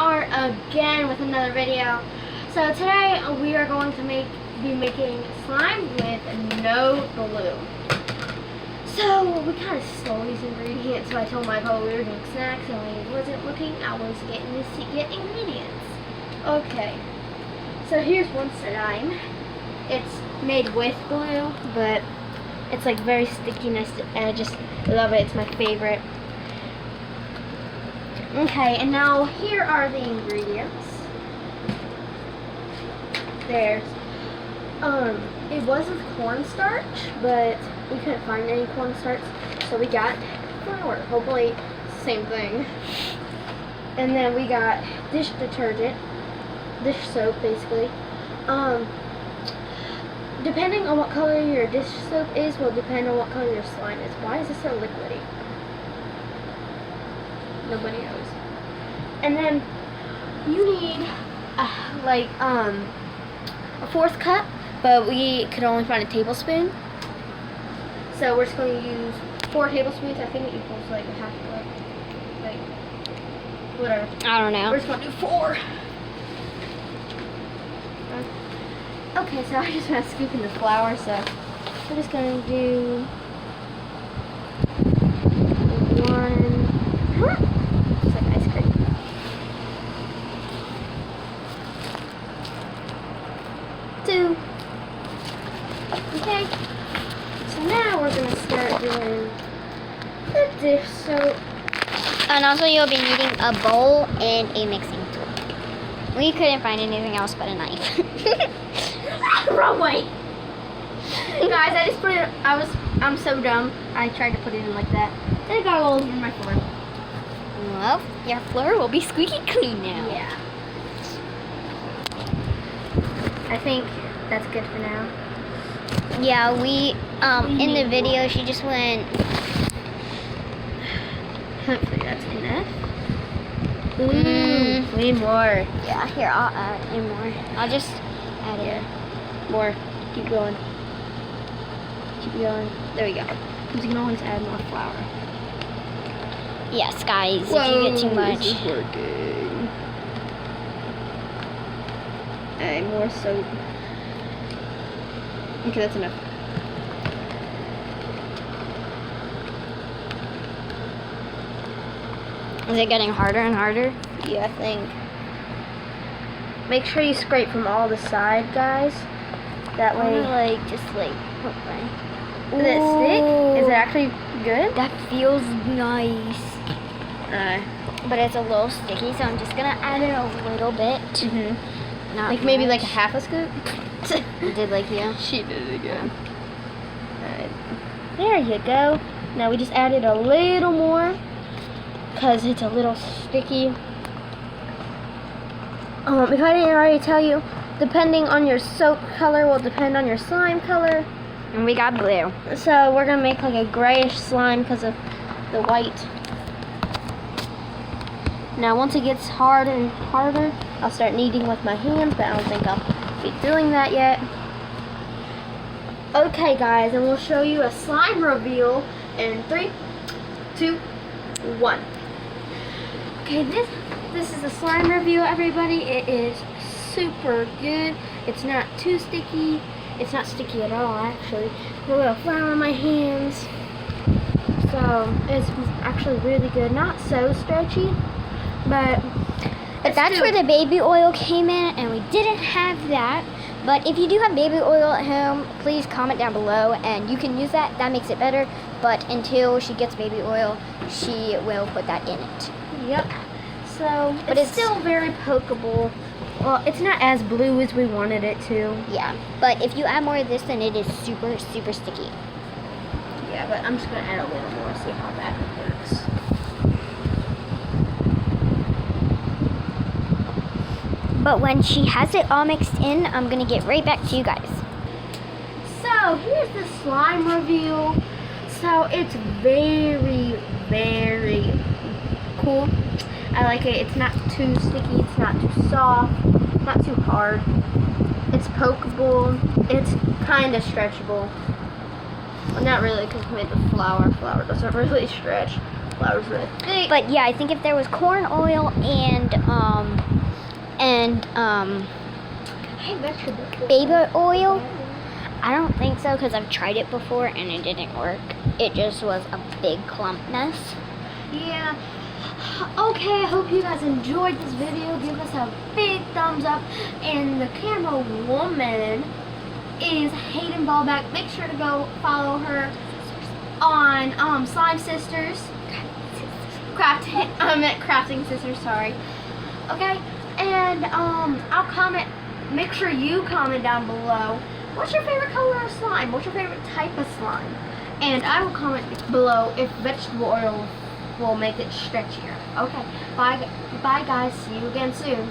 are again with another video. So today we are going to be making slime with no glue. So we kind of stole these ingredients. So I told my Michael we were doing snacks and we wasn't looking. I was getting to get ingredients. Okay. So here's one slime. It's made with glue, but it's like very sticky and I just love it. It's my favorite. Okay, and now here are the ingredients. There's, it was with cornstarch, but we couldn't find any cornstarch, so we got flour. Hopefully, same thing. And then we got dish detergent, dish soap, basically. Depending on what color your dish soap is, will depend on what color your slime is. Why is this so liquidy? Nobody knows. And then you need a fourth cup, but we could only find a tablespoon. So we're just going to use 4 tablespoons. I think it equals like a half cup. Like, whatever. I don't know. We're just going to do 4. Okay, so I just want to scoop in the flour, so we're just going to do 1. It's like ice cream. 2. Okay. So now we're going to start doing the dish soap. And also you'll be needing a bowl and a mixing tool. We couldn't find anything else but a knife. Wrong way. Guys, I just put it, I'm so dumb. I tried to put it in like that. Then it got all over my floor. Well, your floor will be squeaky clean now. Yeah. I think that's good for now. Yeah, we in the video she just went. Hopefully that's enough. We need more. Yeah, here I'll add in more. I'll just add it. More. Keep going. Keep going. There we go. Because you can always add more flour. Yes, guys, if you get too much. This is working. Alright, more soap. Okay, that's enough. Is it getting harder and harder? Yeah, I think. Make sure you scrape from all the side, guys. That way, just like, Does it stick? Is it actually good? That feels nice. But it's a little sticky, so I'm just gonna add it a little bit. Not Like maybe much. like a half a scoop? I did like you. She did it again. Alright. There you go. Now we just added a little more because it's a little sticky. If I didn't already tell you, depending on your soap color will depend on your slime color. And we got blue. So we're going to make like a grayish slime because of the white. Now once it gets harder and harder, I'll start kneading with my hands, but I don't think I'll be doing that yet. Okay guys, and we'll show you a slime reveal in 3, 2, 1. Okay, this is a slime review, everybody. It is super good. It's not too sticky. It's not sticky at all, actually. A little flour on my hands. So it's actually really good. Not so stretchy, but That's where the baby oil came in, and we didn't have that. But if you do have baby oil at home, please comment down below, and you can use that. That makes it better. But until she gets baby oil, she will put that in it. Yep. So, but it's still very pokeable. Well, it's not as blue as we wanted it to. Yeah, but if you add more of this, then it is super, super sticky. Yeah, but I'm just gonna add a little more, see how that works. But when she has it all mixed in, I'm gonna get right back to you guys. So here's the slime review. So it's very, very cool. I like it. It's not too sticky. It's not too soft. Not too hard. It's pokeable. It's kind of stretchable. Well, not really, because it's made with flour. Flour doesn't really stretch. Flour's really thick. But yeah, I think if there was corn oil and recommend Hey, vegetable. baby oil. I don't think so because I've tried it before and it didn't work. It just was a big clump mess. Yeah. Okay, I hope you guys enjoyed this video. Give us a big thumbs up. And the camera woman is Hayden Ballback. Make sure to go follow her on Slime Sisters. Crafting Sisters, sorry. Okay? And I'll comment. Make sure you comment down below. What's your favorite color of slime? What's your favorite type of slime? And I will comment below if vegetable oil will make it stretchier. Okay, bye guys. See you again soon.